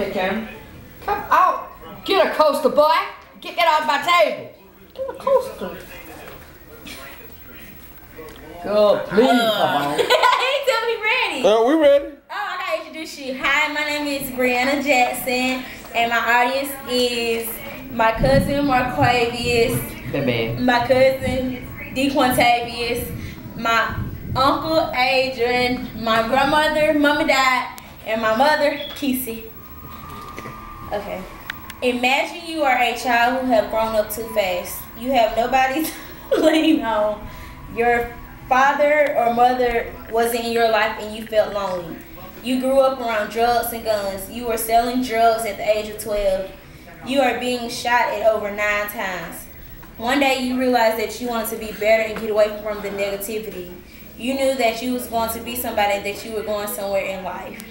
here, Karen. Come out. Get a coaster, boy. Get that off my table. Get a coaster. Girl, please come on. He tell me ready. We ready. Oh, I gotta introduce you. Hi, my name is Brianna Jackson, and my audience is my cousin Marquavius, Baby. my cousin DeQuantavius, my uncle Adrian, my grandmother, Mama died, and my mother, Kesey. Okay. Imagine you are a child who have grown up too fast. You have nobody to lean on. Your father or mother wasn't in your life and you felt lonely. You grew up around drugs and guns. You were selling drugs at the age of 12. You are being shot at over 9 times. One day you realized that you wanted to be better and get away from the negativity. You knew that you was going to be somebody and that you were going somewhere in life.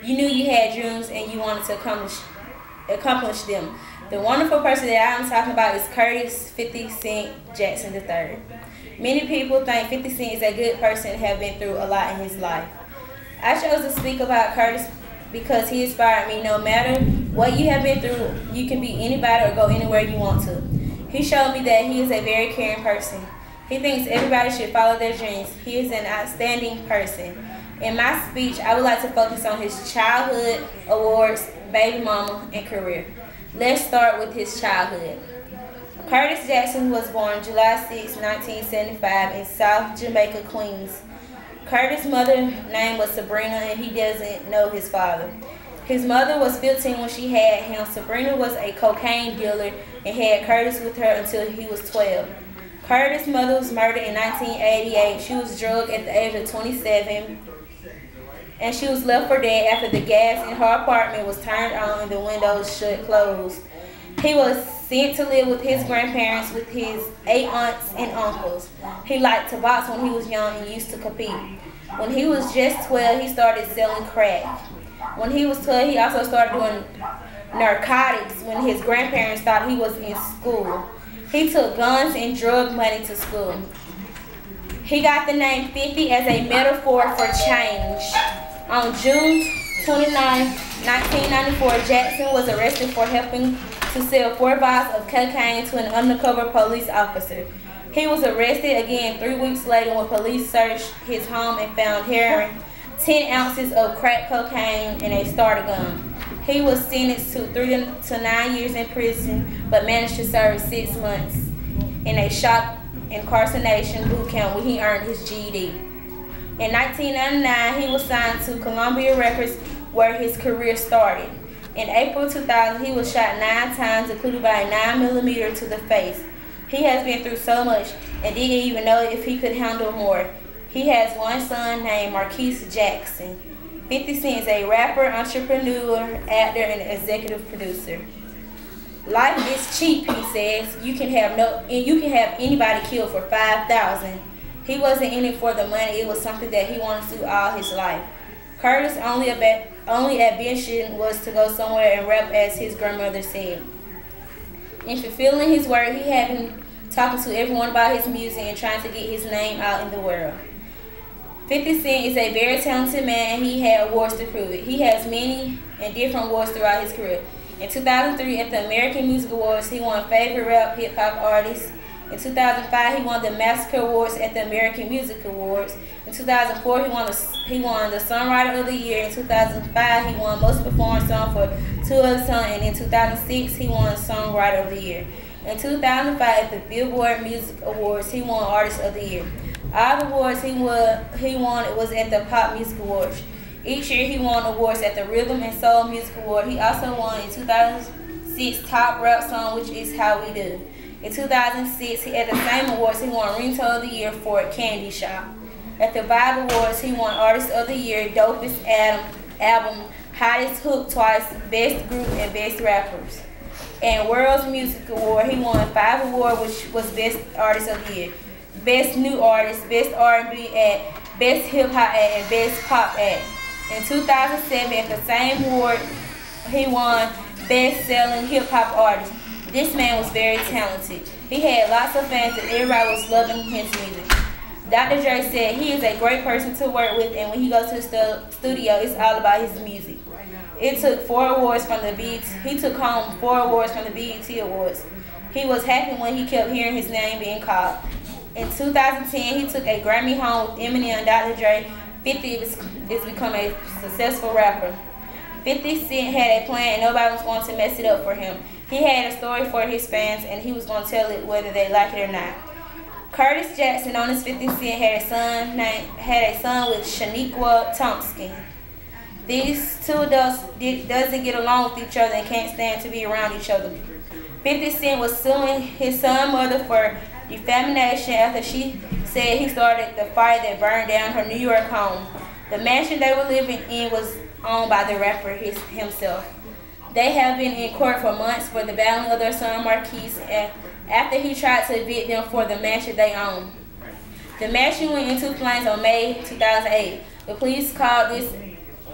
You knew you had dreams and you wanted to accomplish them. The wonderful person that I'm talking about is Curtis 50 Cent Jackson III. Many people think 50 Cent is a good person and have been through a lot in his life. I chose to speak about Curtis because he inspired me. No matter what you have been through, you can be anybody or go anywhere you want to. He showed me that he is a very caring person. He thinks everybody should follow their dreams. He is an outstanding person. In my speech, I would like to focus on his childhood, awards, baby mama, and career. Let's start with his childhood. Curtis Jackson was born July 6, 1975 in South Jamaica, Queens. Curtis' mother's name was Sabrina and he doesn't know his father. His mother was 15 when she had him. Sabrina was a cocaine dealer and had Curtis with her until he was 12. Curtis' mother was murdered in 1988. She was drugged at the age of 27 and she was left for dead after the gas in her apartment was turned on and the windows shut closed. He was sent to live with his grandparents with his 8 aunts and uncles. He liked to box when he was young and used to compete. When he was just 12, he started selling crack. When he was 12, he also started doing narcotics when his grandparents thought he was in school. He took guns and drug money to school. He got the name 50 as a metaphor for change. On June 29, 1994, Jackson was arrested for helping to sell 4 vials of cocaine to an undercover police officer. He was arrested again 3 weeks later when police searched his home and found heroin, 10 ounces of crack cocaine, and a starter gun. He was sentenced to 3 to 9 years in prison, but managed to serve 6 months in a shock incarceration boot camp where he earned his GED. In 1999, he was signed to Columbia Records where his career started. In April 2000, he was shot 9 times, including by a 9mm to the face. He has been through so much and didn't even know if he could handle more. He has one son named Marquise Jackson. 50 Cent is a rapper, entrepreneur, actor, and executive producer. Life is cheap, he says. You can have anybody killed for $5,000. He wasn't in it for the money. It was something that he wanted to do all his life. Curtis' only ambition was to go somewhere and rap, as his grandmother said. In fulfilling his word, he had been talking to everyone about his music and trying to get his name out in the world. 50 Cent is a very talented man and he had awards to prove it. He has many and different awards throughout his career. In 2003, at the American Music Awards, he won Favorite Rap Hip Hop Artist. In 2005, he won the Massacre Awards at the American Music Awards. In 2004, he won the Songwriter of the Year. In 2005, he won Most Performed Song for 2 Other Songs. And in 2006, he won Songwriter of the Year. In 2005, at the Billboard Music Awards, he won Artist of the Year. All the awards he won was at the Pop Music Awards. Each year, he won awards at the Rhythm and Soul Music Award. He also won in 2006 Top Rap Song, which is How We Do. In 2006, at the same awards, he won Ringtone of the Year for Candy Shop. At the Vibe Awards, he won Artist of the Year, Dopest Album, Hottest Hook twice, Best Group, and Best Rappers. And World's Music Award, he won 5 awards, which was Best Artist of the Year, Best New Artist, Best R&B Act, Best Hip Hop Act, and Best Pop Act. In 2007, at the same award, he won Best Selling Hip Hop Artist. This man was very talented. He had lots of fans and everybody was loving his music. Dr. Dre said he is a great person to work with, and when he goes to the studio, it's all about his music. It took 4 awards from the BET. He took home 4 awards from the BET Awards. He was happy when he kept hearing his name being called. In 2010, he took a Grammy home with Eminem and Dr. Dre. 50 is become a successful rapper. 50 Cent had a plan and nobody was going to mess it up for him. He had a story for his fans and he was going to tell it whether they like it or not. Curtis Jackson, known as 50 Cent, had a son with Shaniqua Thompson. These two adults doesn't get along with each other and can't stand to be around each other. 50 Cent was suing his son's mother for defamation after she said he started the fire that burned down her New York home. The mansion they were living in was owned by the rapper himself. They have been in court for months for the battling of their son Marquise after he tried to evict them for the mansion they own. The mansion went into flames on May 2008. The police called this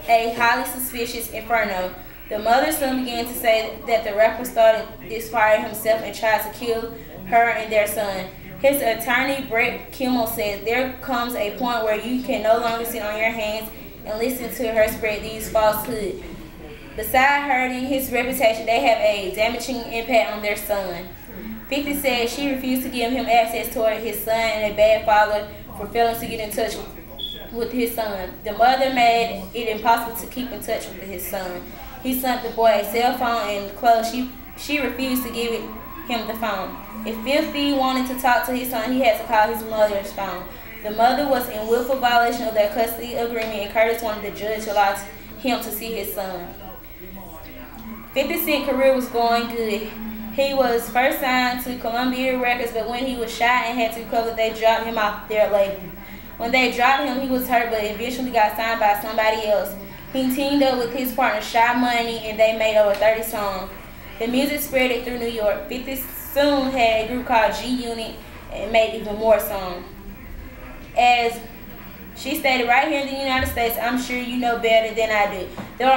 a highly suspicious inferno. The mother soon began to say that the rapper started this fire himself and tried to kill her and their son. His attorney, Brett Kimmel, said there comes a point where you can no longer sit on your hands and listen to her spread these falsehoods. Besides hurting his reputation, they have a damaging impact on their son. 50 said she refused to give him access toward his son and a bad father for failing to get in touch with his son. The mother made it impossible to keep in touch with his son. He sent the boy a cell phone and clothes. She refused to give him the phone. If 50 wanted to talk to his son, he had to call his mother's phone. The mother was in willful violation of their custody agreement, and Curtis wanted the judge to allow him to see his son. 50 Cent's career was going good. He was first signed to Columbia Records, but when he was shot and had to recover, they dropped him off their label. When they dropped him, he was hurt, but eventually got signed by somebody else. He teamed up with his partner Shy Money, and they made over 30 songs. The music spread it through New York. 50 soon had a group called G-Unit and made even more songs. As she stated, right here in the United States, I'm sure you know better than I do. There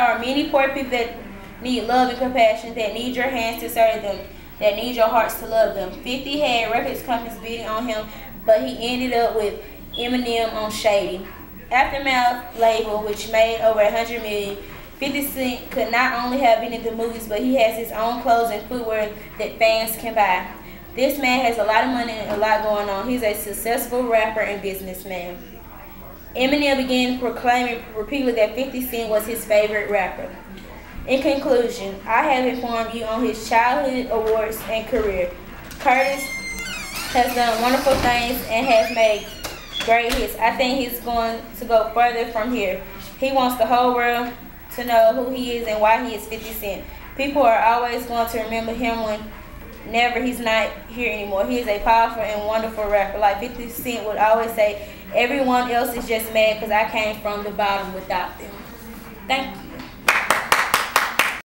are many poor people that need love and compassion, that need your hands to serve them, that need your hearts to love them. 50 had records companies bidding on him, but he ended up with Eminem on Shady. Aftermath label, which made over $100 million. 50 Cent could not only have been in the movies, but he has his own clothes and footwear that fans can buy. This man has a lot of money and a lot going on. He's a successful rapper and businessman. Eminem began proclaiming repeatedly that 50 Cent was his favorite rapper. In conclusion, I have informed you on his childhood awards and career. Curtis has done wonderful things and has made great hits. I think he's going to go further from here. He wants the whole world to know who he is and why he is 50 Cent. People are always going to remember him whenever he's not here anymore. He is a powerful and wonderful rapper. Like 50 Cent would always say, everyone else is just mad because I came from the bottom without them. Thank you.